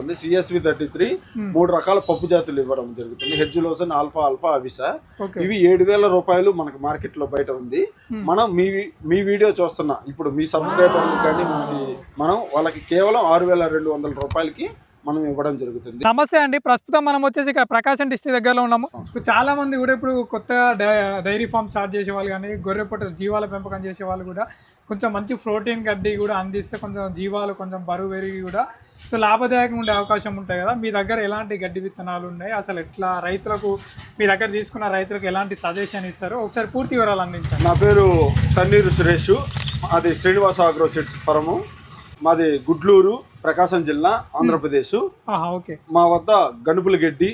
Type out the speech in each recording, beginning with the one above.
వస్తుంది. CSV33 3 రకాల పప్పు జాతులు ఇవ్వడం జరుగుతుంది. హెడ్జులోసన్, ఆల్ఫా, అవిసా. ఇవి 7,000 రూపాయలు మనకి మార్కెట్ లో బయట ఉంది. మనం మీ వీడియో చూస్తున్నా ఇప్పుడు మీ సబ్స్క్రైబర్లు కానీ మనం వాళ్ళకి కేవలం 6,200 రూపాయలకి మనం ఇవ్వడం జరుగుతుంది. నమస్తే అండి, ప్రస్తుతం మనం వచ్చేసి ఇక్కడ ప్రకాశం డిస్ట్రిక్ట్ దగ్గరలో ఉన్నాము. చాలా మంది కూడా ఇప్పుడు కొత్తగా డైరీ ఫామ్ స్టార్ట్ చేసే వాళ్ళు కానీ గొర్రె పొట్టలు జీవాల పెంపకం చేసే వాళ్ళు కూడా కొంచెం మంచి ప్రోటీన్ గడ్డి కూడా అందిస్తే కొంచెం జీవాలు కొంచెం బరువు పెరిగి కూడా సో లాభదాయకంగా ఉండే అవకాశం ఉంటాయి కదా. మీ దగ్గర ఎలాంటి గడ్డి విత్తనాలు ఉన్నాయి, అసలు ఎట్లా రైతులకు మీ దగ్గర తీసుకున్న రైతులకు ఎలాంటి సజెషన్ ఇస్తారు, ఒకసారి పూర్తి వివరాలు అందించారు. నా పేరు తన్నీరు సురేష్, అది శ్రీనివాస అగ్రో సీడ్స్ ఫరము, మాది గుడ్లూరు, ప్రకాశం జిల్లా, ఆంధ్రప్రదేశ్. మా వద్ద గనుపుల గడ్డి,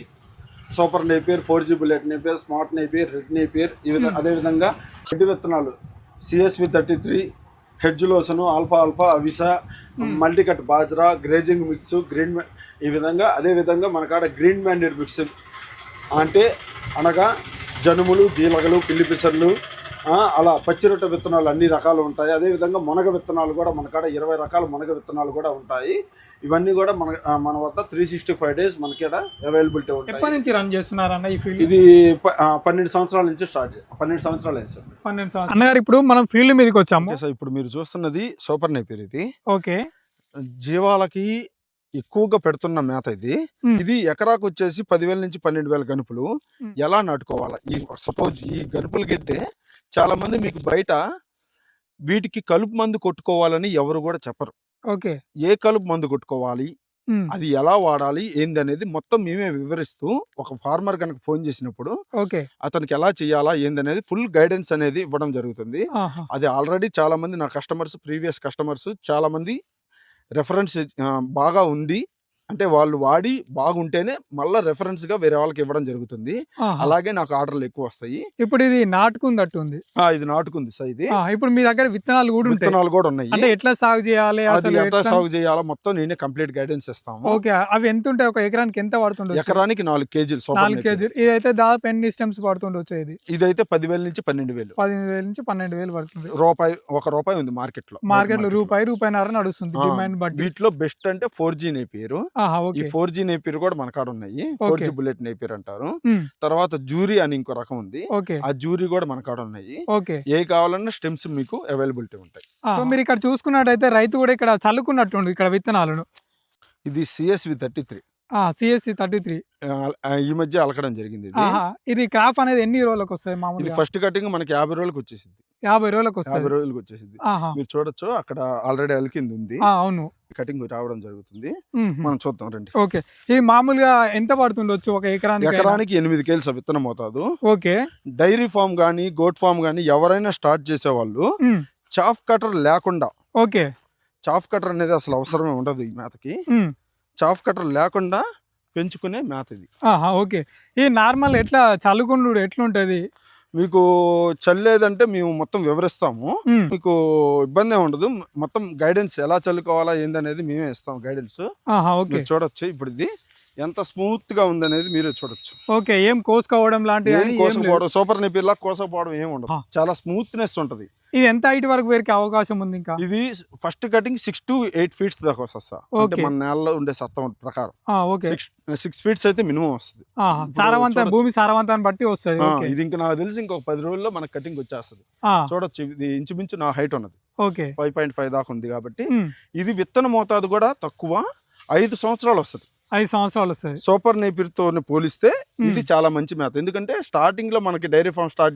super napier, 4G bullet napier, smart napier, red napier, అదేవిధంగా గడ్డి విత్తనాలు CSV33, హెడ్జులోసను, ఆల్ఫా, అవిసా, multicut bajra, grazing mix, green, ఈ విధంగా అదేవిధంగా మన కాడ గ్రీన్ మ్యాండేడ్ మిక్స్ అంటే అనగా జనుములు, జీలగలు, పిల్లిపిసర్లు, అలా పచ్చిరొట్ట విత్తనాలు అన్ని రకాలు ఉంటాయి. అదేవిధంగా మునగ విత్తనాలు కూడా మన కాడ 20 రకాల మునగ విత్తనాలు కూడా ఉంటాయి. ఇవన్నీ కూడా మన వద్ద 365 డేస్ మనకి అవైలబిలిటీ ఉంటాయి. ఎప్పటి నుంచి రన్ చేస్తున్నారన్న ఈ ఫీల్డ్? ఇది 12 సంవత్సరాల నుంచి స్టార్ట్ 12 సంవత్సరాలు అయింది సార్. 12 సంవత్సరాలు. అన్నగారు ఇప్పుడు మనం ఫీల్డ్ మీదకి వచ్చాము. ఇప్పుడు మీరు చూస్తున్నది సూపర్ నేపియర్. ఇది ఓకే, జీవాలకి ఎక్కువగా పెడుతున్న మేత ఇది ఎకరాకు వచ్చేసి 10,000 నుంచి 12,000 గనుపులు. ఎలా నాటుకోవాలా, ఈ సపోజ్ ఈ గనుపుల గడ్డే చాలా మంది మీకు బయట వీటికి కలుపు మందు కొట్టుకోవాలని ఎవరు కూడా చెప్పరు. ఓకే, ఏ కలుపు మందు కొట్టుకోవాలి, అది ఎలా వాడాలి, ఏంది అనేది మొత్తం మేమే వివరిస్తూ ఒక ఫార్మర్ కనుక ఫోన్ చేసినప్పుడు అతనికి ఎలా చేయాలా ఏంది అనేది ఫుల్ గైడెన్స్ అనేది ఇవ్వడం జరుగుతుంది. అది ఆల్రెడీ చాలా మంది నా కస్టమర్స్, ప్రీవియస్ కస్టమర్స్ చాలా మంది రెఫరెన్స్ బాగా ఉంది అంటే వాళ్ళు వాడి బాగుంటేనే మళ్ళీ రెఫరెన్స్ గా వేరే వాళ్ళకి ఇవ్వడం జరుగుతుంది. అలాగే నాకు ఆర్డర్లు ఎక్కువ వస్తాయి. ఇప్పుడు ఇది నాటుకుందట్టు ఉంది. ఇది నాటుకుంది సార్. ఇది ఇప్పుడు మీ దగ్గర విత్తనాలు కూడా ఉన్నాయి. అంటే ఎట్లా సాగు చేయాలి, ఎట్లా సాగు చేయాలో మొత్తం నేనే కంప్లీట్ గైడెన్స్ ఇస్తాము. ఓకే, అవి ఎంత ఉంటాయి? ఒక ఎకరానికి ఎంత పడుతుంది? ఎకరానికి 4 కేజీలు. 4 కేజీలు. ఇదైతే దాదాపు ఎన్ని స్టెమ్స్ పడుతుండొచ్చు? ఇదైతే 10,000 నుంచి 12,000. 10,000 నుంచి 12,000 పడుతుంది. రూపాయి ఉంది మార్కెట్ లో. రూపాయిన్నర నడుస్తుంది డిమాండ్ బట్టి. వీటిలో బెస్ట్ అంటే 4G నేపియర్. ఈ 4G నేపియర్ కూడా మన కాడ ఉన్నాయి. 4G బుల్లెట్ నేపియర్ అంటారు. తర్వాత జూరీ అని ఇంకో రకం ఉంది. ఆ జూరీ కూడా మన కాడ ఉన్నాయి. ఏ కావాలన్నా స్టెమ్స్ మీకు అవైలబిలిటీ ఉంటాయి. సో మీరు ఇక్కడ చూసుకున్నట్టయితే రైతు కూడా ఇక్కడ చల్లుకున్నట్టు ఇక్కడ విత్తనాలను. ఇది CSV33. CSV33 ఈ మధ్య అలకడం జరిగింది. ఇది క్రాప్ అనేది ఎన్ని రోజులకు వస్తాయి మామూలుగా? ఫస్ట్ కటింగ్ మనకి 50 రోజులకు వచ్చేసింది. 50 రోజులకు వస్తాయి. 50 రోజులకు వచ్చేసింది. మీరు చూడొచ్చు అక్కడ ఆల్రెడీ అలికింది ఉంది. అవును, కటింగ్ రావడం జరుగుతుంది. మనం చూద్దాం రండి. ఓకే, ఇది మామూలుగా ఎంత పడుతుండొచ్చు ఒక ఎకరానికి? 8 కేజీల విత్తనం అవుతాదు. ఓకే, డైరీ ఫామ్ గానీ గోట్ ఫామ్ గానీ ఎవరైనా స్టార్ట్ చేసే వాళ్ళు చాఫ్ కటర్ లేకుండా, ఓకే, చాఫ్ కటర్ అనేది అసలు అవసరమే ఉండదు ఈ మేతకి. చాఫ్ కటర్ లేకుండా పెంచుకునే మేత ఇది. ఓకే, ఈ నార్మల్ ఎట్లా చల్లుకుండు ఎట్లుంటది? మీకు చల్లేదంటే మేము మొత్తం వివరిస్తాము. మీకు ఇబ్బంది ఉండదు. మొత్తం గైడెన్స్ ఎలా చల్లుకోవాలా ఏందనేది మేమే ఇస్తాం గైడెన్స్. చూడొచ్చు ఇప్పుడు ఇది ఎంత స్మూత్ గా ఉందనేది మీరే చూడొచ్చు. ఓకే, ఏం కోసుకోవడం లాంటివి, సూపర్ నేపియర్ లా కోసపోవడం ఏమి ఉండదు. చాలా స్మూత్నెస్ ఉంటది. ఇది ఎంత హైట్ వరకు వేరికి అవకాశం ఉంది? ఇంకా ఇది ఫస్ట్ కటింగ్ 6 to 8 feet దాకా వస్తా. అంటే మన నేలలో ఉండే సత్తం ప్రకారం 6 feet అయితే మినిమం వస్తుంది. భూమి సారవంతాన్ని బట్టి వస్తుంది. ఇది ఇంకా నాకు తెలిసి ఇంకొక 10 రోజుల్లో మనకు కటింగ్ వచ్చేస్తుంది. చూడొచ్చు, ఇది ఇంచుమించు నా హైట్ ఉన్నది 5.5 దాకా ఉంది. కాబట్టి ఇది విత్తన మోతాదు కూడా తక్కువ, 5 సంవత్సరాలు వస్తుంది. 5 సంవత్సరాలు వస్తాయి. సూపర్ నేపియర్ తో పోలిస్తే ఇది చాలా మంచి మేత. ఎందుకంటే స్టార్టింగ్ లో మనకి డైరీ ఫామ్ స్టార్ట్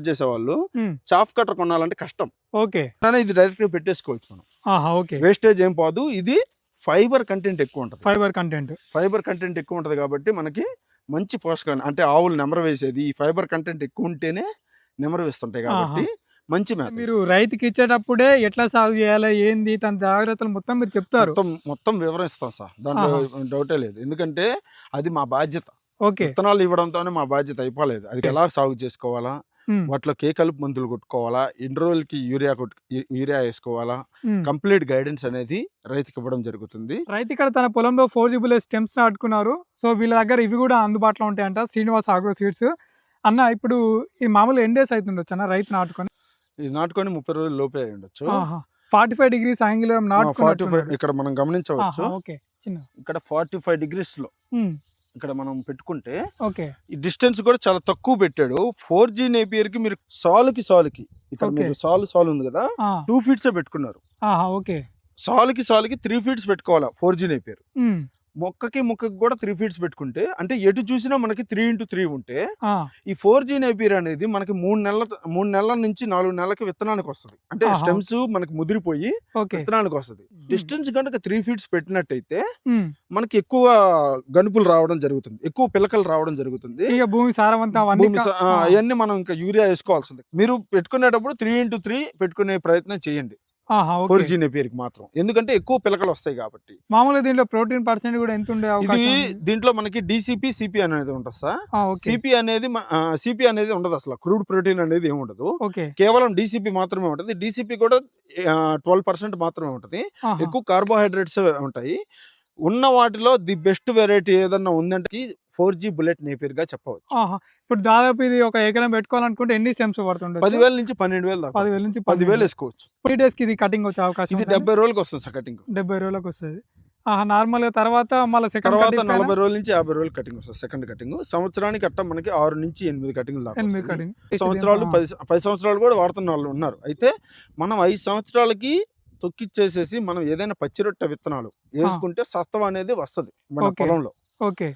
చేసేవాళ్ళు చాఫ్ కటర్ కొనాలంటే కష్టం. ఓకే, ఇది డైరెక్ట్ గా పెట్టేసుకోవచ్చు మనం. వేస్టేజ్ ఏం పోదు. ఇది ఫైబర్ కంటెంట్ ఎక్కువ ఉంటుంది. ఫైబర్ కంటెంట్ ఎక్కువ ఉంటది కాబట్టి మనకి మంచి పోషకాలు అంటే ఆవులు నెమరు వేసేది ఈ ఫైబర్ కంటెంట్ ఎక్కువ ఉంటేనే నెమరు వేస్తుంటాయి. కాబట్టి మంచి మేత. మీరు రైతుకి ఇచ్చేటప్పుడే ఎట్లా సాగు చేయాలి ఏంది తన జాగ్రత్తలు మొత్తం మీరు చెప్తారు? మొత్తం వివరిస్తాం సార్, దాంట్లో డౌటే లేదు. ఎందుకంటే అది మా బాధ్యత. విత్తనాలు ఇవ్వడంతోనే మా బాధ్యత అయిపోలేదు. అది ఎలా సాగు చేసుకోవాలా, వాటిలో ఏ కలుపు మందులు కొట్టుకోవాలా, ఎన్ని రోజులకి యూరియా వేసుకోవాలా, కంప్లీట్ గైడెన్స్ అనేది రైతుకి ఇవ్వడం జరుగుతుంది. రైతు ఇక్కడ తన పొలంలో 4G బుల్లెట్ స్టెమ్స్ నాటుకున్నారు. సో వీళ్ళ దగ్గర ఇవి కూడా అందుబాటులో ఉంటాయంట, శ్రీనివాస అగ్రో సీడ్స్. అన్న ఇప్పుడు ఈ మామూలు ఎన్ని డేస్ అవుతుండొచ్చు అన్న రైతు నాటుకొని? ఇది నాటుకొని 30 రోజుల లోపే ఉండొచ్చు. 45 degrees యాంగిల్ 45 ఇక్కడ మనం గమనించవచ్చు. ఓకే, చిన్న ఇక్కడ 45 degrees లో ఉమ్, ఇక్కడ మనం పెట్టుకుంటే ఓకే ఈ డిస్టెన్స్ కూడా చాలా తక్కువ పెట్టాడు. 4G నేపియర్ కి మీరు సాలుకి ఇక్కడ Okay. మీరు సాల్ ఉంది కదా, 2 feet పెట్టుకున్నారు. ఓకే, సాలుకి 3 feet పెట్టుకోవాలా 4G నేపియర్. ఉమ్, మొక్కకి కూడా 3 feet పెట్టుకుంటే, అంటే ఎటు చూసినా మనకి 3x3 ఉంటే ఆ, ఈ 4G నేపియర్ అనేది మనకి 3 నెలల నుంచి 4 నెలలకి విత్తనానికి వస్తుంది. అంటే ఆహా. స్టెమ్స్ మనకి ముదిరిపోయి ఓకే, విత్తనానికి వస్తుంది. డిస్టెన్స్ కనుక 3 feet పెట్టినట్టయితే ఉమ్, మనకి ఎక్కువ గనుపులు రావడం జరుగుతుంది, ఎక్కువ పిలకలు రావడం జరుగుతుంది. ఇక భూమి సారవంతం అవన్నీ అవన్నీ మనం ఇంకా యూరియా వేసుకోవాల్సింది. మీరు పెట్టుకునేటప్పుడు 3x3 పెట్టుకునే ప్రయత్నం చేయండి 4G నేపియర్ కి మాత్రం, ఎందుకంటే ఎక్కువ పిలకలు వస్తాయి కాబట్టి. మామూలుగా దీంట్లో ప్రోటీన్ పర్సెంట్ కూడా ఎంత ఉండే ఇది అవకాశం ఉంది? దీంట్లో మనకి DCP CP అనేది ఉంటుంది సార్. ఓకే, సిపి అనేది ఉండదు, అసలు క్రూడ్ ప్రోటీన్ అనేది ఏమి ఉండదు. ఓకే, కేవలం DCP మాత్రమే ఉంటుంది. DCP కూడా 12% మాత్రమే ఉంటుంది. ఆహా, ఎక్కువ కార్బోహైడ్రేట్స్ ఉంటాయి. ఉన్న వాటిలో ది బెస్ట్ వెరైటీ ఏదన్నా ఉందంటే 4G బుల్లెట్ నేపియర్ గా చెప్పవచ్చు. ఆహా. ఇప్పుడు దాదాపు ఇది ఒక ఎకరం పెట్టుకోవాలనుకుంటే ఎన్ని స్టెమ్స్ పడుతుంది? 10,000 నుంచి 12,000 దాకా. 10,000 నుంచి 10,000 వేసుకోవచ్చు. 3 days కి ఇది కటింగ్ వచ్చే అవకాశం ఇది ఉందా? 70 రోజులకు వస్తుంది సార్ కటింగ్. 70 రోజులకు వస్తుంది. నార్మల్ గా తర్వాత మళ్ళీ సెకండ్ తర్వాత 40 రోజుల నుంచి 50 రోజులు కటింగ్ వస్తుంది సెకండ్ కటింగ్. సంవత్సరానికి అట్ట మనకి 6 నుంచి 8 కటింగ్లు దాకా 8 వస్తుంది. కటింగ్ 10 సంవత్సరాలు 10 సంవత్సరాలు కూడా వాడుతున్న వాళ్ళు ఉన్నారు. అయితే మనం 5 సంవత్సరాలకి తొక్కిచ్చేసేసి మనం ఏదైనా పచ్చిరొట్ట విత్తనాలు వేసుకుంటే సత్వం అనేది వస్తుంది మన ఓకే. పొలంలో. ఓకే,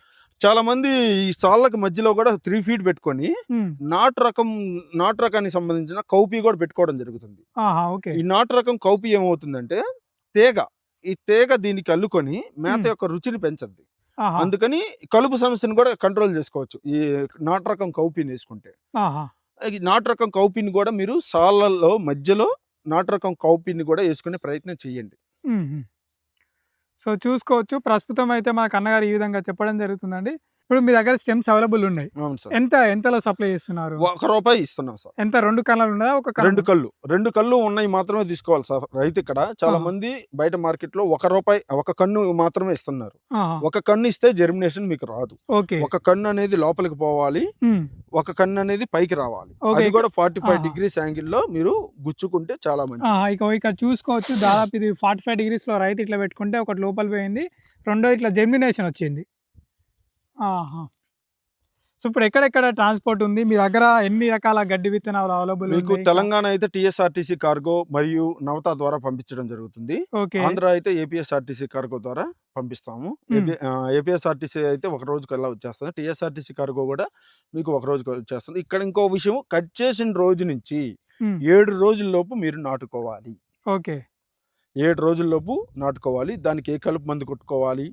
చాలా మంది ఈ సాళ్ళకి మధ్యలో కూడా 3 feet పెట్టుకొని ఉమ్, నాటు రకానికి సంబంధించిన కౌపీ కూడా పెట్టుకోవడం జరుగుతుంది. ఓకే, ఈ నాటు రకం కౌపీ ఏమవుతుందంటే ఈ తీగ దీనికి అల్లుకొని మేత యొక్క రుచిని పెంచద్ది. అందుకని కలుపు సమస్యను కూడా కంట్రోల్ చేసుకోవచ్చు ఈ నాటు రకం కౌపీని వేసుకుంటే. ఈ నాటు రకం కౌపీని కూడా మీరు సాళ్ళల్లో మధ్యలో నాటు రకం కౌపీని కూడా వేసుకునే ప్రయత్నం చేయండి. సో చూసుకోవచ్చు. ప్రస్తుతం అయితే మనకు అన్నగారు ఈ విధంగా చెప్పడం జరుగుతుందండి. ఇప్పుడు మీ దగ్గర స్టెమ్స్ అవైలబుల్ ఉన్నాయి. అవును సార్. ఎంతలో సప్లై చేస్తున్నారు? ₹1 ఇస్తున్నాం సార్. ఎంత 2 కళ్ళలు ఉన్నాయా? ఒక రెండు కళ్ళు ఉన్నాయి మాత్రమే తీసుకోవాలి సార్ రైతు. ఇక్కడ చాలా మంది బయట మార్కెట్ లో ఒక కన్ను మాత్రమే ఇస్తున్నారు. ఒక కన్ను ఇస్తే జెర్మినేషన్ మీకు రాదు. ఒక కన్ను అనేది లోపలికి పోవాలి, ఒక కన్ను అనేది పైకి రావాలి. అది కూడా 45 degrees యాంగిల్ లో మీరు గుచ్చుకుంటే చాలా మంచిది. ఇక్కడ చూసుకోవచ్చు. దాదాపు ఇది 45 degrees లో రైతు ఇట్లా పెట్టుకుంటే ఒకటి లోపల పోయింది, రెండో ఇట్లా జెర్మినేషన్ వచ్చింది. సో ఇప్పుడు ఎక్కడెక్కడ ట్రాన్స్పోర్ట్ ఉంది మీ దగ్గర? ఎన్ని రకాల గడ్డి విత్తనాలు అవైలబుల్? మీకు తెలంగాణ అయితే TSRTC కార్గో మరియు నవత ద్వారా పంపించడం జరుగుతుంది. ఆంధ్ర అయితే APSRTC కార్గో ద్వారా పంపిస్తాము. APSRTC అయితే ఒక రోజుకి ఎలా వచ్చేస్తుంది, TSRTC కార్గో కూడా మీకు ఒక రోజుకి వచ్చేస్తుంది. ఇక్కడ ఇంకో విషయం, కట్ చేసిన రోజు నుంచి 7 రోజుల్లోపు మీరు నాటుకోవాలి. 7 రోజుల్లోపు నాటుకోవాలి. దానికి ఏ కలుపు మందు కొట్టుకోవాలి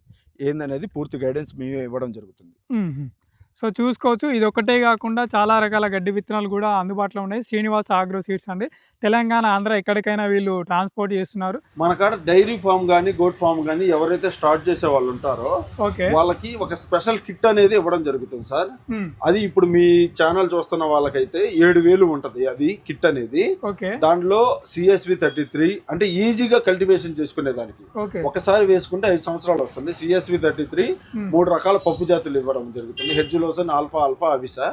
ఏందనేది పూర్తి గైడెన్స్ మేమే ఇవ్వడం జరుగుతుంది. సో చూసుకోవచ్చు. ఇది ఒకటే కాకుండా చాలా రకాల గడ్డి విత్తనాలు కూడా అందుబాటులో ఉన్నాయి. శ్రీనివాస ఆగ్రో సీడ్స్ అండి. తెలంగాణ, ఆంధ్ర ఎక్కడికైనా వీళ్ళు ట్రాన్స్పోర్ట్ చేస్తున్నారు. మన కాడ డైరీ ఫామ్ కానీ గోట్ ఫామ్ కానీ ఎవరైతే స్టార్ట్ చేసే వాళ్ళు ఉంటారో వాళ్ళకి ఒక స్పెషల్ కిట్ అనేది ఇవ్వడం జరుగుతుంది సార్. అది ఇప్పుడు మీ ఛానల్ చూస్తున్న వాళ్ళకైతే 7,000 ఉంటది అది కిట్ అనేది. దాంట్లో CSV 33 అంటే ఈజీగా కల్టివేషన్ చేసుకునే దానికి ఒకసారి వేసుకుంటే 5 సంవత్సరాలు వస్తుంది. CSV 33 3 రకాల పప్పు జాతులు ఇవ్వడం జరుగుతుంది. హెడ్జులోసన్, ఆల్ఫా అవిసా.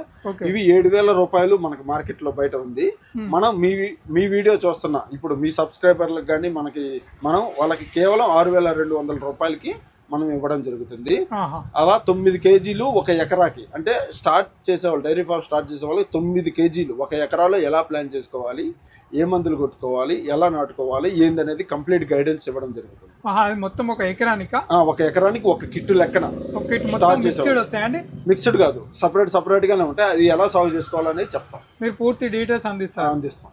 ఇవి 7,000 రూపాయలు మనకి మార్కెట్ లో బయట ఉంది. మనం మీ వీడియో చూస్తున్నా ఇప్పుడు మీ సబ్స్క్రైబర్లకు కానీ మనం వాళ్ళకి కేవలం 6,200 రూపాయలకి మనం ఇవ్వడం జరుగుతుంది. అలా 9 kgs ఒక ఎకరాకి, అంటే స్టార్ట్ చేసేవాళ్ళు డైరీ ఫార్మ్ స్టార్ట్ చేసే వాళ్ళకి 9 kgs ఒక ఎకరాలో ఎలా ప్లాన్ చేసుకోవాలి, ఏ మందులు కొట్టుకోవాలి, ఎలా నాటుకోవాలి ఏందనేది కంప్లీట్ గైడెన్స్ ఇవ్వడం జరుగుతుంది. మొత్తం ఒక ఎకరానికి ఒక కిట్ లెక్కన మిక్స్డ్ కాదు, సపరేట్ గానే ఉంటాయి. అది ఎలా సాగు చేసుకోవాలనేది చెప్తాం. మీరు పూర్తి డీటెయిల్స్ అందిస్తాం.